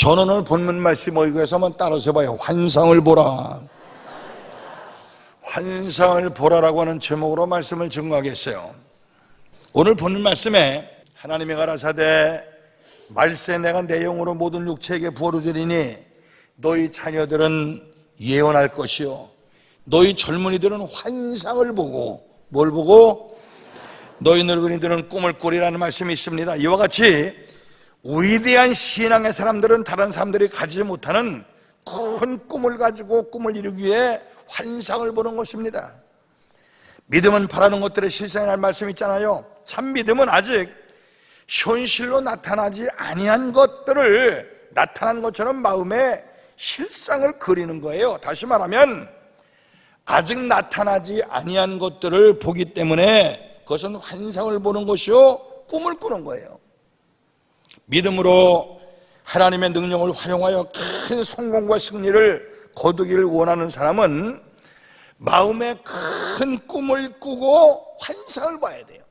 저는 오늘 본문 말씀 모의고에서 한번 따라서 해봐요. 환상을 보라. 환상을 보라라고 하는 제목으로 말씀을 증거하겠어요. 오늘 본문 말씀에 하나님이 가라사대 말세 내가 내 영으로 모든 육체에게 부어를 주리니 너희 자녀들은 예언할 것이요 너희 젊은이들은 환상을 보고 뭘 보고? 너희 늙은이들은 꿈을 꾸리라는 말씀이 있습니다. 이와 같이 위대한 신앙의 사람들은 다른 사람들이 가지지 못하는 큰 꿈을 가지고 꿈을 이루기 위해 환상을 보는 것입니다. 믿음은 바라는 것들의 실상이라는 말씀 있잖아요. 참 믿음은 아직 현실로 나타나지 아니한 것들을 나타난 것처럼 마음에 실상을 그리는 거예요. 다시 말하면 아직 나타나지 아니한 것들을 보기 때문에 그것은 환상을 보는 것이요 꿈을 꾸는 거예요. 믿음으로 하나님의 능력을 활용하여 큰 성공과 승리를 거두기를 원하는 사람은 마음에 큰 꿈을 꾸고 환상을 봐야 돼요.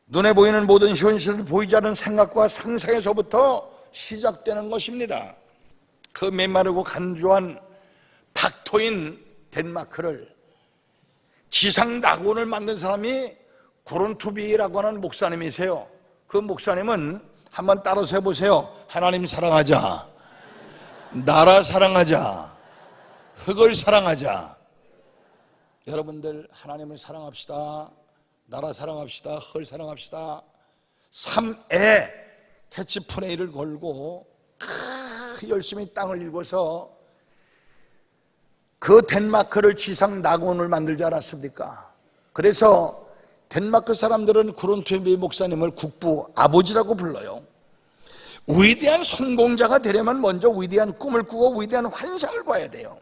눈에 보이는 모든 현실을 보이지 않는 생각과 상상에서부터 시작되는 것입니다. 그 메마르고 간조한 박토인 덴마크를 지상 낙원을 만든 사람이 고론투비라고 하는 목사님이세요. 그 목사님은 한번 따라서 해보세요. 하나님 사랑하자, 나라 사랑하자, 흙을 사랑하자. 여러분들 하나님을 사랑합시다, 나라 사랑합시다, 흙을 사랑합시다. 3에 캐치프레이를 걸고 열심히 땅을 일궈서 그 덴마크를 지상 낙원을 만들지 않았습니까? 그래서 덴마크 사람들은 고론투비 목사님을 국부 아버지라고 불러요. 위대한 성공자가 되려면 먼저 위대한 꿈을 꾸고 위대한 환상을 봐야 돼요.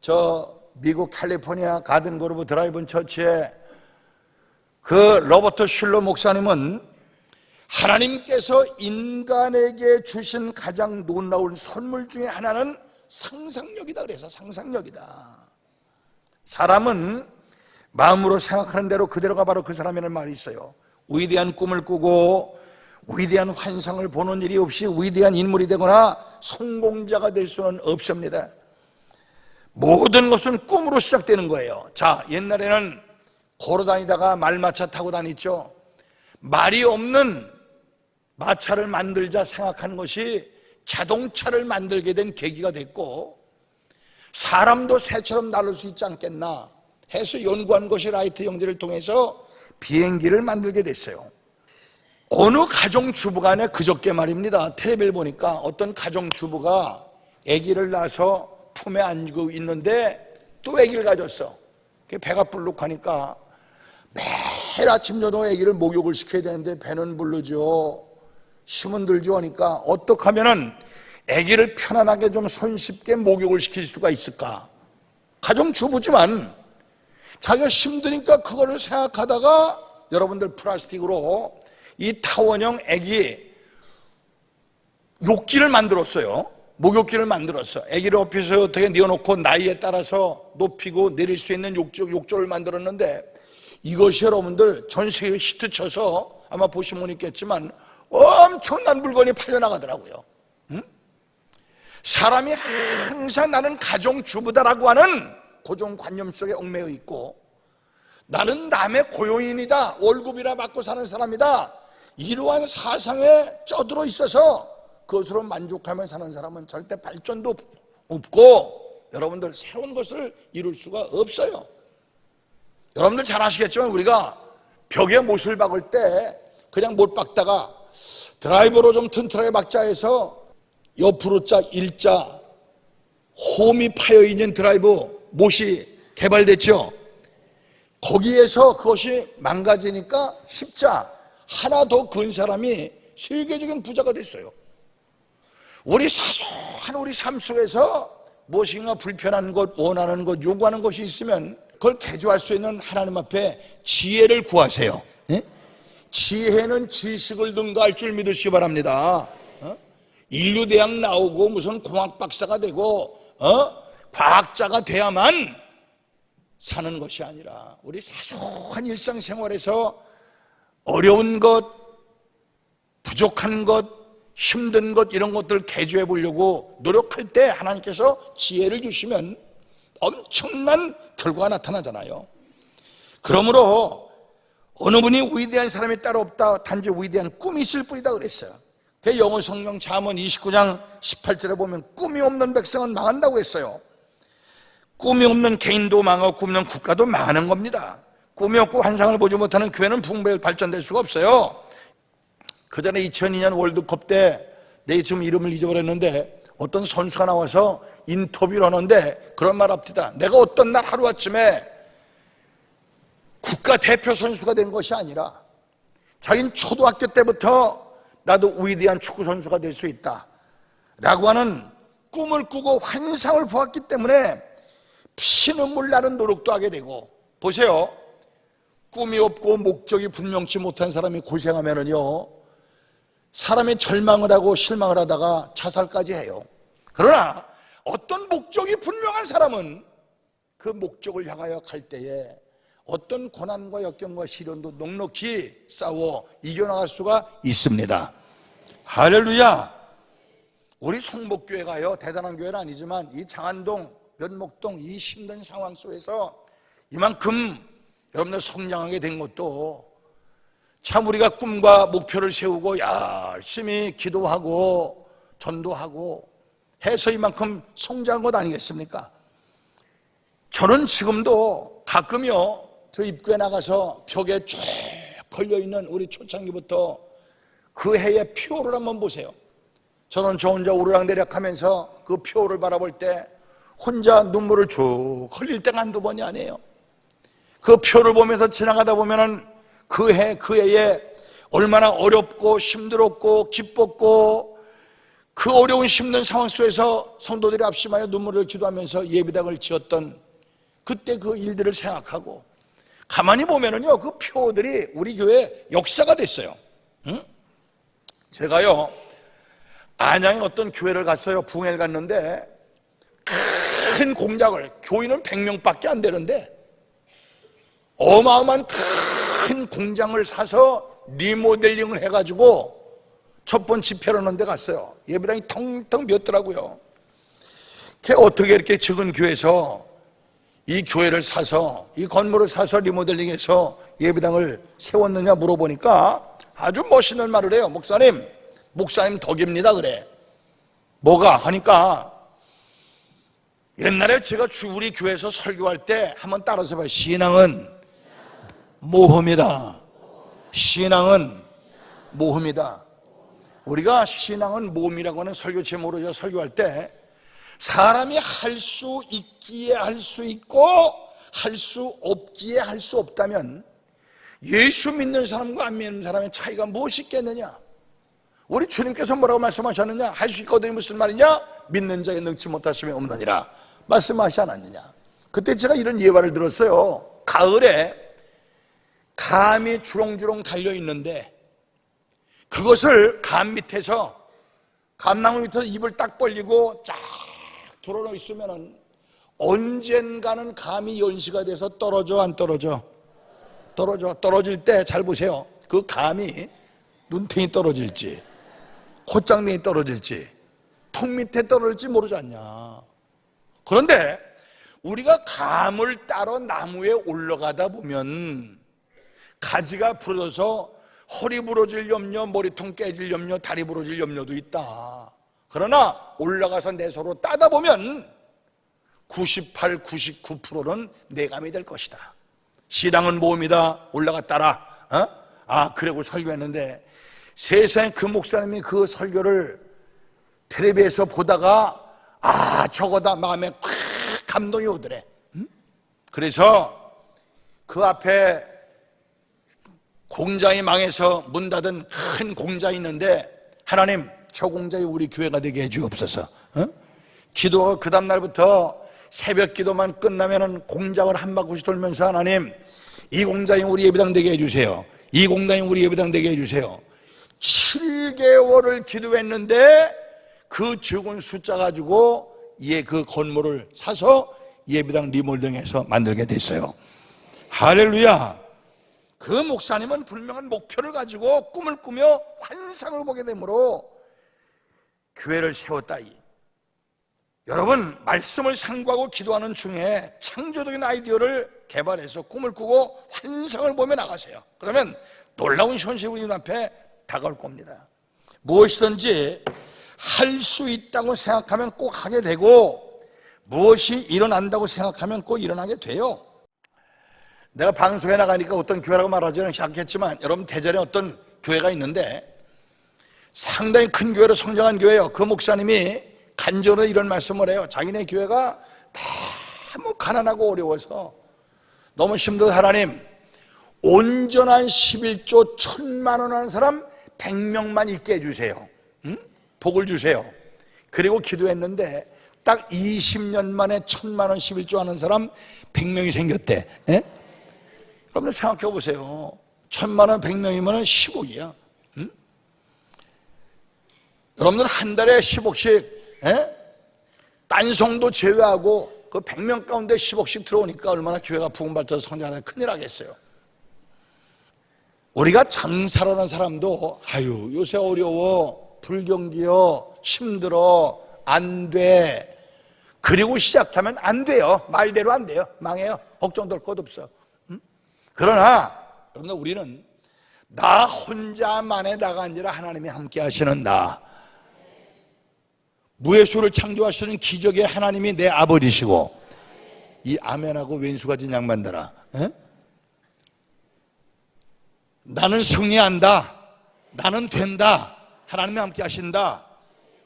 저 미국 캘리포니아 가든그로브 드라이브인 처치의 그 로버트 슐러 목사님은 하나님께서 인간에게 주신 가장 놀라운 선물 중에 하나는 상상력이다 그래서 상상력이다. 사람은 마음으로 생각하는 대로 그대로가 바로 그 사람이라는 말이 있어요. 위대한 꿈을 꾸고 위대한 환상을 보는 일이 없이 위대한 인물이 되거나 성공자가 될 수는 없습니다. 모든 것은 꿈으로 시작되는 거예요. 자, 옛날에는 걸어다니다가 말마차 타고 다녔죠. 말이 없는 마차를 만들자 생각한 것이 자동차를 만들게 된 계기가 됐고, 사람도 새처럼 날을 수 있지 않겠나 해서 연구한 것이 라이트 형제를 통해서 비행기를 만들게 됐어요. 어느 가정주부가 그저께 말입니다, 텔레비를 보니까 어떤 가정주부가 아기를 낳아서 품에 안고 있는데 또 아기를 가졌어. 배가 불룩하니까 매일 아침 저녁 아기를 목욕을 시켜야 되는데 배는 부르죠, 힘은 들죠 하니까 어떻게 하면은 아기를 편안하게 좀 손쉽게 목욕을 시킬 수가 있을까? 가정주부지만 자기가 힘드니까 그거를 생각하다가 여러분들 플라스틱으로 이 타원형 아기 욕기를 만들었어요. 목욕기를 만들었어. 아기를 옆에서 어떻게 뉘어놓고 나이에 따라서 높이고 내릴 수 있는 욕조를 만들었는데 이것이 여러분들 전 세계를 히트쳐서 아마 보시면 있겠지만 엄청난 물건이 팔려나가더라고요. 사람이 항상 나는 가정주부다라고 하는 고정관념 속에 얽매여 있고, 나는 남의 고용인이다, 월급이라 받고 사는 사람이다, 이러한 사상에 쩌들어 있어서 그것으로 만족하며 사는 사람은 절대 발전도 없고 여러분들 새로운 것을 이룰 수가 없어요. 여러분들 잘 아시겠지만 우리가 벽에 못을 박을 때 그냥 못 박다가 드라이버로 좀 튼튼하게 박자 해서 옆으로 자 일자 홈이 파여있는 드라이버 못이 개발됐죠. 거기에서 그것이 망가지니까 십자 하나 더 근 사람이 세계적인 부자가 됐어요. 우리 사소한 우리 삶 속에서 무엇인가 불편한 것, 원하는 것, 요구하는 것이 있으면 그걸 개조할 수 있는 하나님 앞에 지혜를 구하세요. 네? 지혜는 지식을 능가할 줄 믿으시기 바랍니다. 인류대학 나오고 무슨 공학 박사가 되고 과학자가 돼야만 사는 것이 아니라 우리 사소한 일상생활에서 어려운 것, 부족한 것, 힘든 것 이런 것들 개조해 보려고 노력할 때 하나님께서 지혜를 주시면 엄청난 결과가 나타나잖아요. 그러므로 어느 분이 위대한 사람이 따로 없다, 단지 위대한 꿈이 있을 뿐이다 그랬어요. 그 영어 성경 잠언 29장 18절에 보면 꿈이 없는 백성은 망한다고 했어요. 꿈이 없는 개인도 망하고 꿈이 없는 국가도 망하는 겁니다. 꿈이 없고 환상을 보지 못하는 교회는 붕괴 발전될 수가 없어요. 그 전에 2002년 월드컵 때 내 지금 이름을 잊어버렸는데 어떤 선수가 나와서 인터뷰를 하는데 그런 말 합니다. 내가 어떤 날 하루아침에 국가대표 선수가 된 것이 아니라 자기는 초등학교 때부터 나도 위대한 축구 선수가 될 수 있다 라고 하는 꿈을 꾸고 환상을 보았기 때문에 피눈물 나는 노력도 하게 되고, 보세요, 꿈이 없고 목적이 분명치 못한 사람이 고생하면은요 사람이 절망을 하고 실망을 하다가 자살까지 해요. 그러나 어떤 목적이 분명한 사람은 그 목적을 향하여 갈 때에 어떤 고난과 역경과 시련도 넉넉히 싸워 이겨나갈 수가 있습니다. 할렐루야. 우리 성복교회가요 대단한 교회는 아니지만 이 장안동, 면목동 이 힘든 상황 속에서 이만큼 여러분들 성장하게 된 것도 참 우리가 꿈과 목표를 세우고 열심히 기도하고 전도하고 해서 이만큼 성장한 것 아니겠습니까? 저는 지금도 가끔요 저 입구에 나가서 벽에 쭉 걸려있는 우리 초창기부터 그 해의 표를 한번 보세요. 저는 저 혼자 오르락내리락 하면서 그 표를 바라볼 때 혼자 눈물을 쭉 흘릴 때가 한두 번이 아니에요. 그 표를 보면서 지나가다 보면은 그 해에 얼마나 어렵고 힘들었고 기뻤고 그 어려운 힘든 상황 속에서 성도들이 합심하여 눈물을 기도하면서 예배당을 지었던 그때 그 일들을 생각하고 가만히 보면은요 그 표들이 우리 교회 역사가 됐어요. 응? 제가요 안양에 어떤 교회를 갔어요. 부흥회를 갔는데 큰 공장을, 교인은 100명밖에 안 되는데 어마어마한 큰 공장을 사서 리모델링을 해가지고 첫 번 집회를 하는 데 갔어요. 예배당이 텅텅 비었더라고요. 어떻게 이렇게 적은 교회에서 이 교회를 사서 이 건물을 사서 리모델링해서 예배당을 세웠느냐 물어보니까 아주 멋있는 말을 해요. 목사님 덕입니다 그래. 뭐가? 하니까 옛날에 제가 우리 교회에서 설교할 때 한번 따라서 봐요. 신앙은 모험이다. 신앙은 모험이다. 우리가 신앙은 모험이라고 하는 설교 제목으로 설교할 때 사람이 할 수 있기에 할 수 있고 할 수 없기에 할 수 없다면 예수 믿는 사람과 안 믿는 사람의 차이가 무엇이 있겠느냐? 우리 주님께서 뭐라고 말씀하셨느냐? 할 수 있거든요. 무슨 말이냐? 믿는 자에 능치 못하심이 없느니라 말씀하시지 않았느냐? 그때 제가 이런 예화를 들었어요. 가을에 감이 주렁주렁 달려있는데 그것을 감 밑에서 감나무 밑에서 입을 딱 벌리고 쫙 드러누워 있으면 언젠가는 감이 연시가 돼서 떨어져 안 떨어져? 떨어질 때 잘 보세요. 그 감이 눈탱이 떨어질지 콧장내에 떨어질지 턱 밑에 떨어질지 모르지 않냐. 그런데 우리가 감을 따러 나무에 올라가다 보면 가지가 부러져서 허리 부러질 염려, 머리통 깨질 염려, 다리 부러질 염려도 있다. 그러나 올라가서 내 서로 따다 보면 98, 99%는 내감이 될 것이다. 신앙은 모험이다. 올라갔다라. 그러고 설교했는데 세상에 그 목사님이 그 설교를 텔레비에서 보다가 저거다 마음에 콱 감동이 오더래. 그래서 그 앞에 공장이 망해서 문 닫은 큰 공장이 있는데 하나님 저 공장이 우리 교회가 되게 해주옵소서. 기도가 그 다음날부터 새벽 기도만 끝나면 공장을 한 바퀴씩 돌면서 하나님 이 공장이 우리 예배당 되게 해주세요. 이 공장이 우리 예배당 되게 해주세요. 7개월을 기도했는데 그 적은 숫자 가지고 그 건물을 사서 예배당 리모델링해서 만들게 됐어요. 할렐루야. 그 목사님은 분명한 목표를 가지고 꿈을 꾸며 환상을 보게 되므로 교회를 세웠다. 여러분, 말씀을 상고하고 기도하는 중에 창조적인 아이디어를 개발해서 꿈을 꾸고 환상을 보며 나가세요. 그러면 놀라운 현실이 우리 눈앞에 다가올 겁니다. 무엇이든지 할 수 있다고 생각하면 꼭 하게 되고, 무엇이 일어난다고 생각하면 꼭 일어나게 돼요. 내가 방송에 나가니까 어떤 교회라고 말하지는 않겠지만, 여러분 대전에 어떤 교회가 있는데 상당히 큰 교회로 성장한 교회예요. 그 목사님이 간절히 이런 말씀을 해요. 자기네 교회가 너무 가난하고 어려워서 너무 힘들어, 하나님 온전한 11조 1,000만 원 하는 사람 100명만 있게 해주세요. 응? 복을 주세요. 그리고 기도했는데 딱 20년 만에 1,000만 원 11조 하는 사람 100명이 생겼대. 예? 여러분 생각해 보세요. 1,000만 원 100명이면 10억이야. 응? 여러분들 한 달에 10억씩, 예? 딴성도 제외하고 그 100명 가운데 10억씩 들어오니까 얼마나 교회가 부흥받쳐서 성장하다 큰일 하겠어요. 우리가 장사라는 사람도 아유 요새 어려워, 불경기여, 힘들어, 안 돼. 그리고 시작하면 안 돼요. 말대로 안 돼요. 망해요. 걱정될 것 없어. 그러나 여러분들, 우리는 나 혼자만의 나가 아니라 하나님이 함께 하시는 나, 무예수를 창조하시는 기적의 하나님이 내 아버지시고, 이 아멘하고 왼수가진 양반들아, 나는 승리한다, 나는 된다, 하나님이 함께 하신다,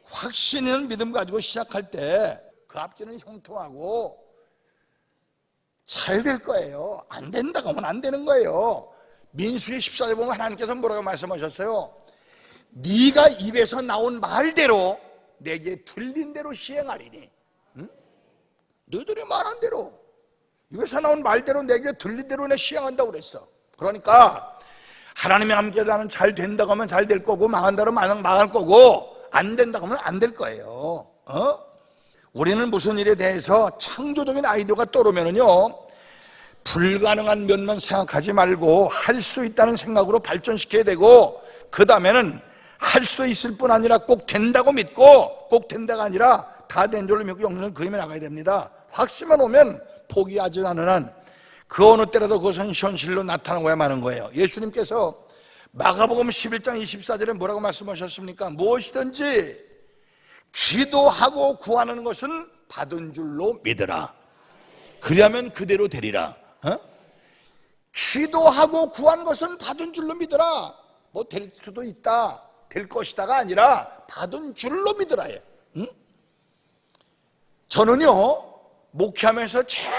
확신 있는 믿음 가지고 시작할 때 그 앞길은 형통하고 잘 될 거예요. 안 된다고 하면 안 되는 거예요. 민수기 14절 보면 하나님께서 뭐라고 말씀하셨어요? 네가 입에서 나온 말대로 내게 들린 대로 시행하리니. 응? 너희들이 말한 대로, 입에서 나온 말대로 내게 들린 대로 내 시행한다고 그랬어. 그러니까 하나님의 함께 나는 잘 된다고 하면 잘 될 거고, 망한다고 하면 망할 거고, 안 된다고 하면 안 될 거예요. 우리는 무슨 일에 대해서 창조적인 아이디어가 떠오르면요, 불가능한 면만 생각하지 말고 할 수 있다는 생각으로 발전시켜야 되고, 그 다음에는 할 수도 있을 뿐 아니라 꼭 된다고 믿고, 꼭 된다가 아니라 다 된 줄로 믿고 영혼을 그림에 나가야 됩니다. 확신만 오면 포기하지 않는 한 그 어느 때라도 그것은 현실로 나타나고야 마는 거예요. 예수님께서 마가복음 11장 24절에 뭐라고 말씀하셨습니까? 무엇이든지 기도하고 구하는 것은 받은 줄로 믿으라. 그리하면 그대로 되리라. 기도하고 구한 것은 받은 줄로 믿으라. 뭐 될 수도 있다, 될 것이다가 아니라 받은 줄로 믿으라. 저는요, 목회하면서 제일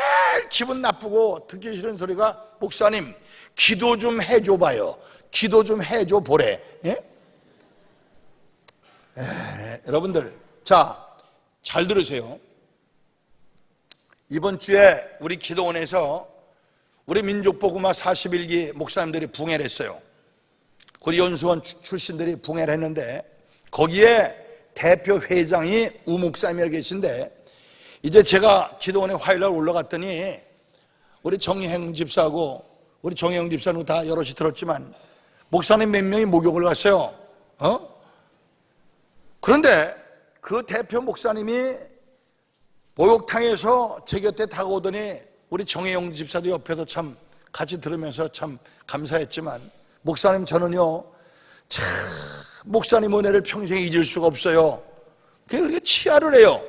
기분 나쁘고 듣기 싫은 소리가, 목사님 기도 좀 해줘 봐요, 기도 좀 해줘 보래. 예? 여러분들, 자, 잘 들으세요. 이번 주에 우리 기도원에서 우리 민족복음화 41기 목사님들이 붕해를 했어요. 우리 연수원 출신들이 붕해를 했는데, 거기에 대표 회장이 우 목사님이 계신데, 이제 제가 기도원에 화요일날 올라갔더니 우리 정혜영 집사하고 우리 정혜영 집사는 다 여럿이 들었지만 목사님 몇 명이 목욕을 갔어요. 그런데 그 대표 목사님이 목욕탕에서 제 곁에 다가오더니 우리 정혜영 집사도 옆에서 참 같이 들으면서 참 감사했지만, 목사님 저는요 참 목사님 은혜를 평생 잊을 수가 없어요. 그렇게 치하를 해요.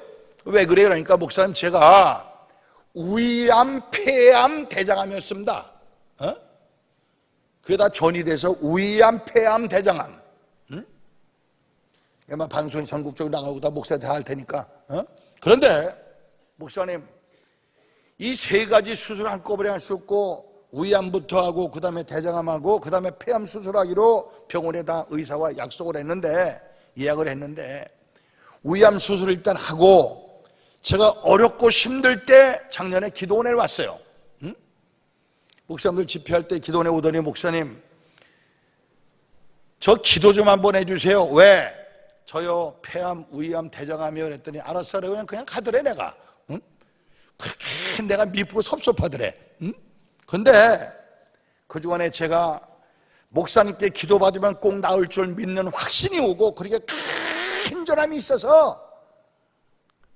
왜 그래요? 그러니까 목사님 제가 위암, 폐암, 대장암이었습니다. 그게 다 전이 돼서 위암, 폐암, 대장암. 아마 방송이 전국적으로 나가고 다 목사 다 할 테니까. 그런데 목사님, 이 세 가지 수술 한꺼번에 할 수 없고 위암부터 하고 그 다음에 대장암하고 그 다음에 폐암 수술하기로 병원에 다 의사와 약속을 했는데, 예약을 했는데, 위암 수술을 일단 하고 제가 어렵고 힘들 때 작년에 기도원에 왔어요. 목사님들 집회할 때 기도원에 오더니, 목사님 저 기도 좀 한번 해주세요. 왜? 저요 폐암, 위암, 대장암이요. 그랬더니 알았어, 그냥 가더래. 내가 그렇게 내가 미쁘고 섭섭하더래. 근데 그 주간에 제가 목사님께 기도받으면 꼭 나을 줄 믿는 확신이 오고, 그렇게 친절함이 있어서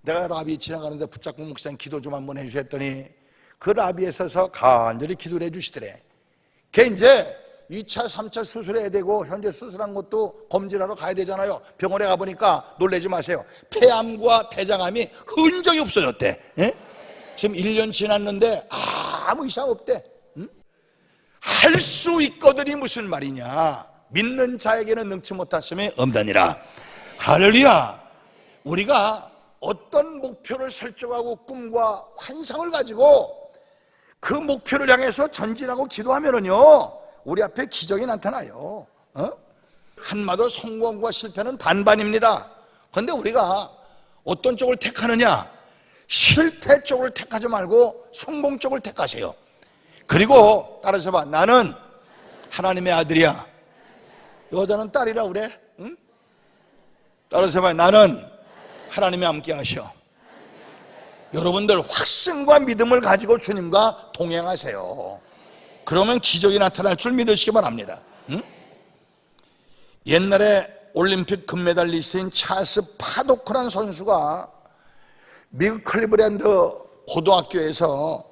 내가 라비 지나가는데 붙잡고 목사님 기도 좀 한번 해주셨더니 그 라비에 서서 간절히 기도를 해주시더래. 걔 이제 2차, 3차 수술해야 되고 현재 수술한 것도 검진하러 가야 되잖아요. 병원에 가보니까 놀라지 마세요. 폐암과 대장암이 흔적이 없어졌대. 예? 지금 1년 지났는데 아무 이상 없대. 응? 할 수 있거든이 무슨 말이냐. 믿는 자에게는 능치 못하심이 없다니라. 할렐루야. 우리가 어떤 목표를 설정하고 꿈과 환상을 가지고 그 목표를 향해서 전진하고 기도하면은요 우리 앞에 기적이 나타나요. 한마디로 성공과 실패는 반반입니다. 그런데 우리가 어떤 쪽을 택하느냐? 실패 쪽을 택하지 말고 성공 쪽을 택하세요. 그리고 따라서 봐. 나는 하나님의 아들이야. 여자는 딸이라 그래. 응? 따라서 봐. 나는 하나님이 함께 하셔. 여러분들 확신과 믿음을 가지고 주님과 동행하세요. 그러면 기적이 나타날 줄 믿으시기 바랍니다. 응? 옛날에 올림픽 금메달리스트인 찰스 파도크라는 선수가 미국 클리브랜드 고등학교에서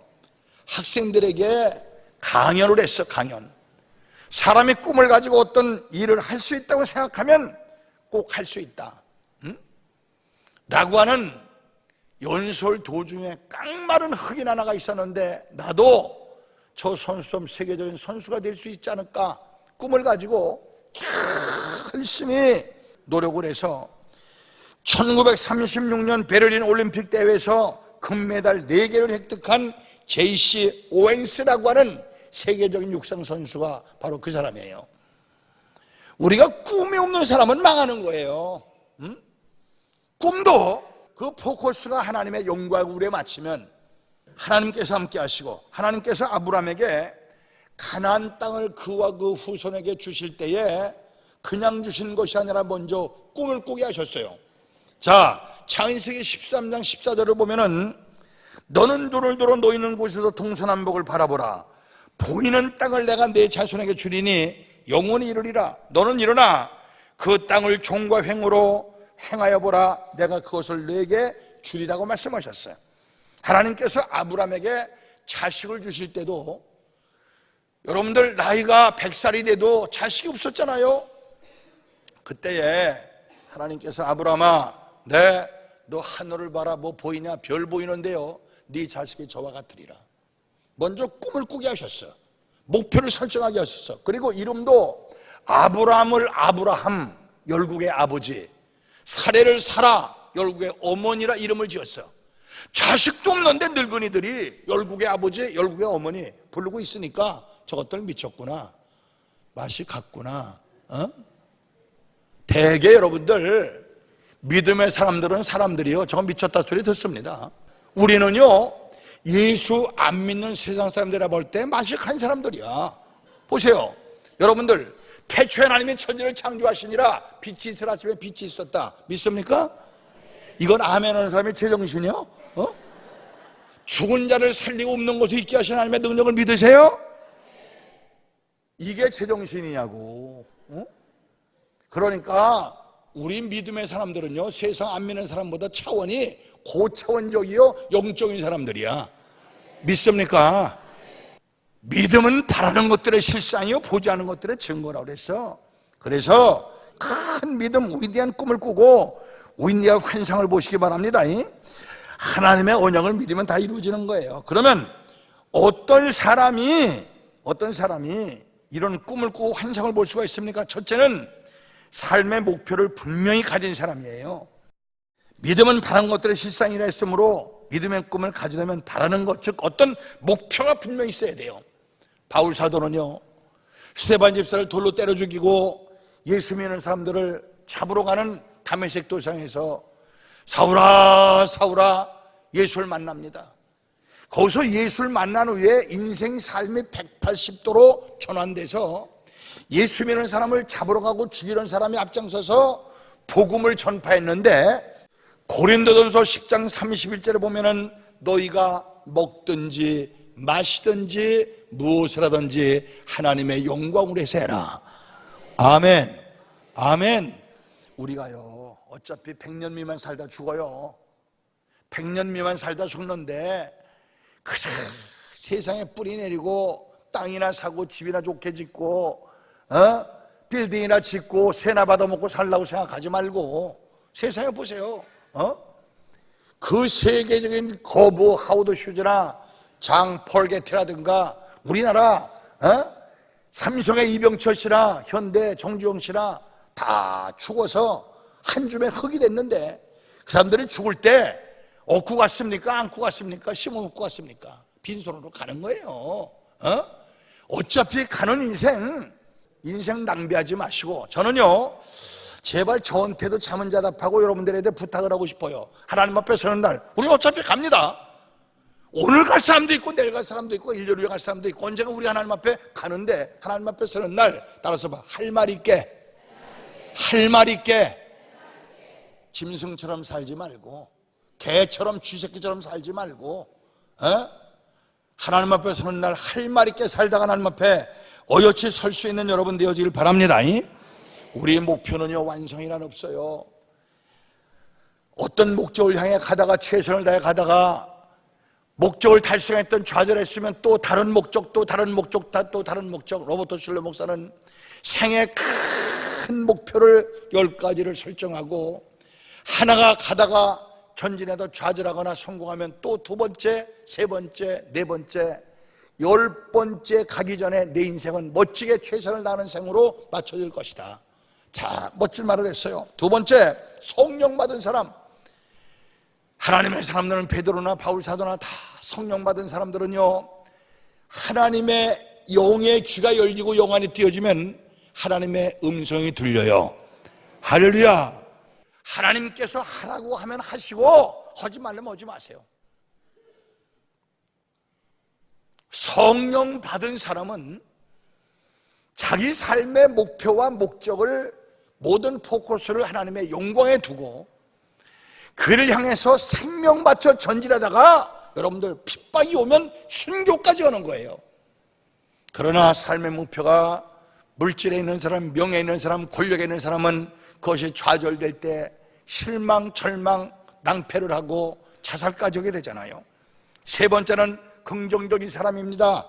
학생들에게 강연을 했어. 강연. 사람이 꿈을 가지고 어떤 일을 할 수 있다고 생각하면 꼭 할 수 있다. 응? 라고 하는 연설 도중에 깡마른 흑인 하나가 있었는데 나도 저 선수처럼 세계적인 선수가 될 수 있지 않을까 꿈을 가지고 열심히 노력을 해서 1936년 베를린 올림픽 대회에서 금메달 4개를 획득한 제이씨 오웬스라고 하는 세계적인 육상 선수가 바로 그 사람이에요. 우리가 꿈이 없는 사람은 망하는 거예요. 응? 꿈도 그 포커스가 하나님의 영광을 우리에 맞추면 하나님께서 함께 하시고 하나님께서 아브라함에게 가나안 땅을 그와 그 후손에게 주실 때에 그냥 주신 것이 아니라 먼저 꿈을 꾸게 하셨어요. 자, 창세기 13장 14절을 보면은 너는 눈을 들어 놓이는 곳에서 동서남북을 바라보라. 보이는 땅을 내가 내 자손에게 주리니 영원히 이르리라. 너는 일어나 그 땅을 종과 횡으로 행하여 보라. 내가 그것을 내게 주리라고 말씀하셨어요. 하나님께서 아브라함에게 자식을 주실 때도 여러분들 나이가 100살이 돼도 자식이 없었잖아요. 그때에 하나님께서 아브라함아, 너 하늘을 봐라. 뭐 보이냐? 별 보이는데요 네 자식이 저와 같으리라. 먼저 꿈을 꾸게 하셨어. 목표를 설정하게 하셨어. 그리고 이름도 아브라함을 아브라함, 열국의 아버지, 사례를 사라, 열국의 어머니라 이름을 지었어. 자식도 없는데 늙은이들이 열국의 아버지, 열국의 어머니 부르고 있으니까 저것들 미쳤구나, 맛이 갔구나. 대개 여러분들 믿음의 사람들은 사람들이요 저거 미쳤다 소리 듣습니다. 우리는요 예수 안 믿는 세상 사람들이라 볼 때 맛이 간 사람들이야. 보세요 여러분들, 태초에 하나님이 천지를 창조하시니라 빛이 있으라 하시면 빛이 있었다 믿습니까? 이건 아멘 하는 사람이 제정신이요? 죽은 자를 살리고 없는 곳에 있게 하신 하나님의 능력을 믿으세요? 이게 제정신이냐고. 그러니까 우리 믿음의 사람들은요 세상 안 믿는 사람보다 차원이 고차원적이요 영적인 사람들이야. 믿습니까? 믿음은 바라는 것들의 실상이요 보지 않는 것들의 증거라고 그랬어. 그래서 큰 믿음, 위대한 꿈을 꾸고 위대한 환상을 보시기 바랍니다. 하나님의 언약을 믿으면 다 이루어지는 거예요. 그러면 어떤 사람이 이런 꿈을 꾸고 환상을 볼 수가 있습니까? 첫째는 삶의 목표를 분명히 가진 사람이에요. 믿음은 바라는 것들의 실상이라 했으므로 믿음의 꿈을 가지려면 바라는 것, 즉 어떤 목표가 분명히 있어야 돼요. 바울 사도는요 스데반 집사를 돌로 때려 죽이고 예수 믿는 사람들을 잡으러 가는 다메섹 도상에서 사울아 사울아 예수를 만납니다. 거기서 예수를 만난 후에 인생 삶이 180도로 전환돼서 예수 믿는 사람을 잡으러 가고 죽이는 사람이 앞장서서 복음을 전파했는데, 고린도전서 10장 31절에 보면은 너희가 먹든지 마시든지 무엇을 하든지 하나님의 영광으로 해서 해라. 아멘. 아멘. 우리가요 어차피 100년 미만 살다 죽어요. 100년 미만 살다 죽는데 그저 세상에 뿌리 내리고 땅이나 사고 집이나 좋게 짓고 빌딩이나 짓고 세나 받아먹고 살라고 생각하지 말고 세상에 보세요. 그 세계적인 거부 하워드 슈즈나 장 폴 게티라든가 우리나라 삼성의 이병철 씨나 현대 정주영 씨나 다 죽어서 한 줌의 흙이 됐는데 그 사람들이 죽을 때 얻고 갔습니까? 안고 갔습니까? 심어놓고 갔습니까? 빈손으로 가는 거예요. 어차피 가는 인생 낭비하지 마시고 저는요 제발 저한테도 자문자답하고 여러분들에게 부탁을 하고 싶어요. 하나님 앞에 서는 날 우리 어차피 갑니다. 오늘 갈 사람도 있고 내일 갈 사람도 있고 1년 후에 갈 사람도 있고 언젠가 우리 하나님 앞에 가는데 하나님 앞에 서는 날 따라서 봐. 할 말 있게 할 말 있게 짐승처럼 살지 말고 개처럼 쥐새끼처럼 살지 말고 하나님 앞에 서는 날 할 말 있게 살다가 하나님 앞에 어여치 설 수 있는 여러분 되어지길 바랍니다. 우리의 목표는요 완성이란 없어요. 어떤 목적을 향해 가다가 최선을 다해 가다가 목적을 달성했던 좌절했으면 또 다른 목적 또 다른 목적 또 다른 목적. 로버트 슐러 목사는 생애 큰 목표를 10가지를 설정하고 하나가 가다가 전진해도 좌절하거나 성공하면 또 두 번째, 세 번째, 네 번째, 10번째 가기 전에 내 인생은 멋지게 최선을 다하는 생으로 맞춰질 것이다. 자, 멋진 말을 했어요. 두 번째, 성령 받은 사람. 하나님의 사람들은 베드로나 바울 사도나 다 성령 받은 사람들은요 하나님의 영의 귀가 열리고 영 안이 띄어지면 하나님의 음성이 들려요. 할렐루야. 하나님께서 하라고 하면 하시고 하지 말려면 하지 마세요. 성령 받은 사람은 자기 삶의 목표와 목적을 모든 포커스를 하나님의 영광에 두고 그를 향해서 생명 바쳐 전진하다가 여러분들 핍박이 오면 순교까지 오는 거예요. 그러나 삶의 목표가 물질에 있는 사람, 명예에 있는 사람, 권력에 있는 사람은 그것이 좌절될 때 실망, 절망, 낭패를 하고 자살까지 오게 되잖아요. 세 번째는 긍정적인 사람입니다.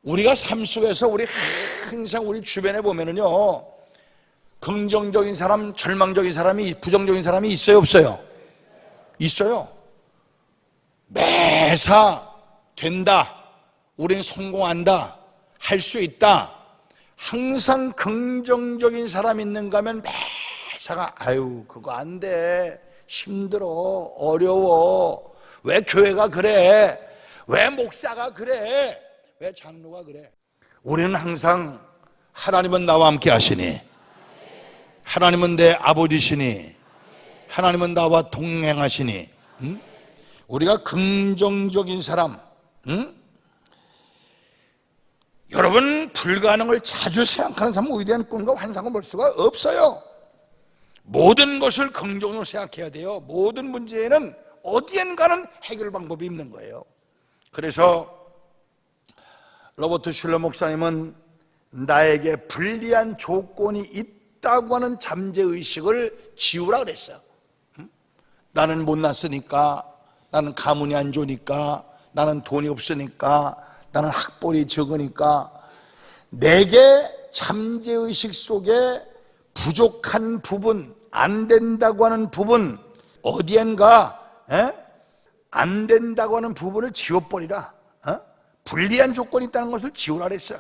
우리가 삶 속에서 우리 항상 우리 주변에 보면은요 긍정적인 사람, 절망적인 사람이, 부정적인 사람이 있어요, 없어요? 있어요. 매사 된다, 우린 성공한다, 할 수 있다. 항상 긍정적인 사람 있는가 하면 매사가 아유 그거 안 돼, 힘들어, 어려워, 왜 교회가 그래, 왜 목사가 그래, 왜 장로가 그래. 우리는 항상 하나님은 나와 함께 하시니, 하나님은 내 아버지시니, 하나님은 나와 동행하시니, 우리가 긍정적인 사람. 여러분 불가능을 자주 생각하는 사람은 우리에 대한 꿈과 환상을 볼 수가 없어요. 모든 것을 긍정으로 생각해야 돼요. 모든 문제에는 어디엔가는 해결 방법이 있는 거예요. 그래서 로버트 슐러 목사님은 나에게 불리한 조건이 있다고 하는 잠재의식을 지우라 그랬어요. 나는 못났으니까, 나는 가문이 안 좋으니까, 나는 돈이 없으니까, 나는 학벌이 적으니까, 내게 잠재의식 속에 부족한 부분, 안 된다고 하는 부분, 어디엔가 안 된다고 하는 부분을 지워버리라. 불리한 조건이 있다는 것을 지우라 그랬어요.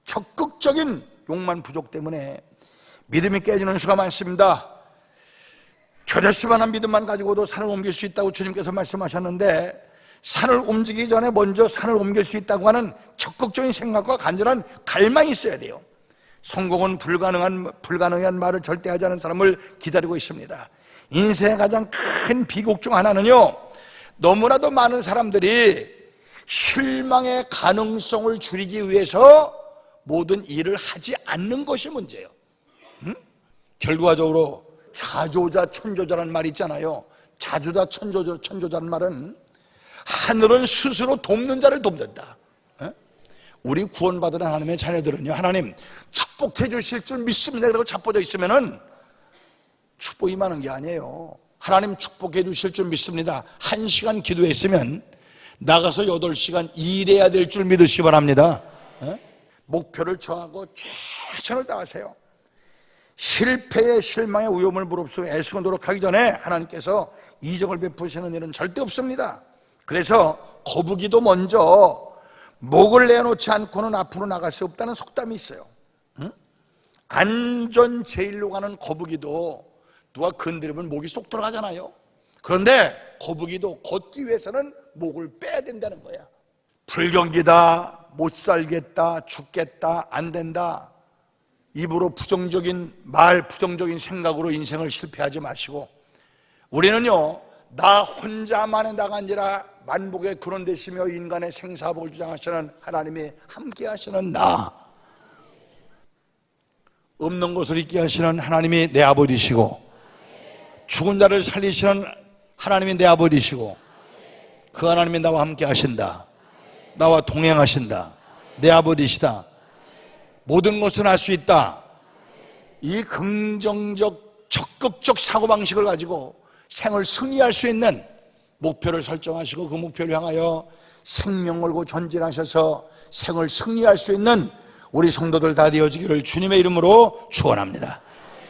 적극적인 욕망 부족 때문에 믿음이 깨지는 수가 많습니다. 겨자씨만한 믿음만 가지고도 산을 옮길 수 있다고 주님께서 말씀하셨는데, 산을 옮기기 전에 먼저 산을 옮길 수 있다고 하는 적극적인 생각과 간절한 갈망이 있어야 돼요. 성공은 불가능한 말을 절대 하지 않은 사람을 기다리고 있습니다. 인생의 가장 큰 비극 중 하나는요, 너무나도 많은 사람들이 실망의 가능성을 줄이기 위해서 모든 일을 하지 않는 것이 문제예요. 결과적으로 자조자 천조자라는 말이 있잖아요. 자주다 천조자라는 말은 하늘은 스스로 돕는 자를 돕는다. 우리 구원받은 하나님의 자녀들은요, 하나님 축복해 주실 줄 믿습니다 그러고 자빠져 있으면은 축복이 많은 게 아니에요. 하나님 축복해 주실 줄 믿습니다. 1시간 기도했으면 나가서 8시간 일해야 될 줄 믿으시기 바랍니다. 목표를 정하고 최선을 다하세요. 실패에 실망에 위험을 무릅쓰고 애쓰고 노력하기 전에 하나님께서 이적을 베푸시는 일은 절대 없습니다. 그래서 거북이도 먼저 목을 내놓지 않고는 앞으로 나갈 수 없다는 속담이 있어요. 안전 제일로 가는 거북이도 누가 건드리면 목이 쏙 들어가잖아요. 그런데 거북이도 걷기 위해서는 목을 빼야 된다는 거야. 불경기다, 못 살겠다, 죽겠다, 안 된다, 입으로 부정적인 말, 부정적인 생각으로 인생을 실패하지 마시고, 우리는요, 나 혼자만의 나간지라 만복의 근원 되시며 인간의 생사복을 주장하시는 하나님이 함께 하시는 나, 없는 것을 있게 하시는 하나님이 내 아버지시고, 죽은 자를 살리시는 하나님이 내 아버지시고, 그 하나님이 나와 함께 하신다, 나와 동행하신다, 내 아버지시다, 모든 것을 할 수 있다. 이 긍정적 적극적 사고방식을 가지고 생을 승리할 수 있는 목표를 설정하시고 그 목표를 향하여 생명 걸고 전진하셔서 생을 승리할 수 있는 우리 성도들 다 되어지기를 주님의 이름으로 축원합니다.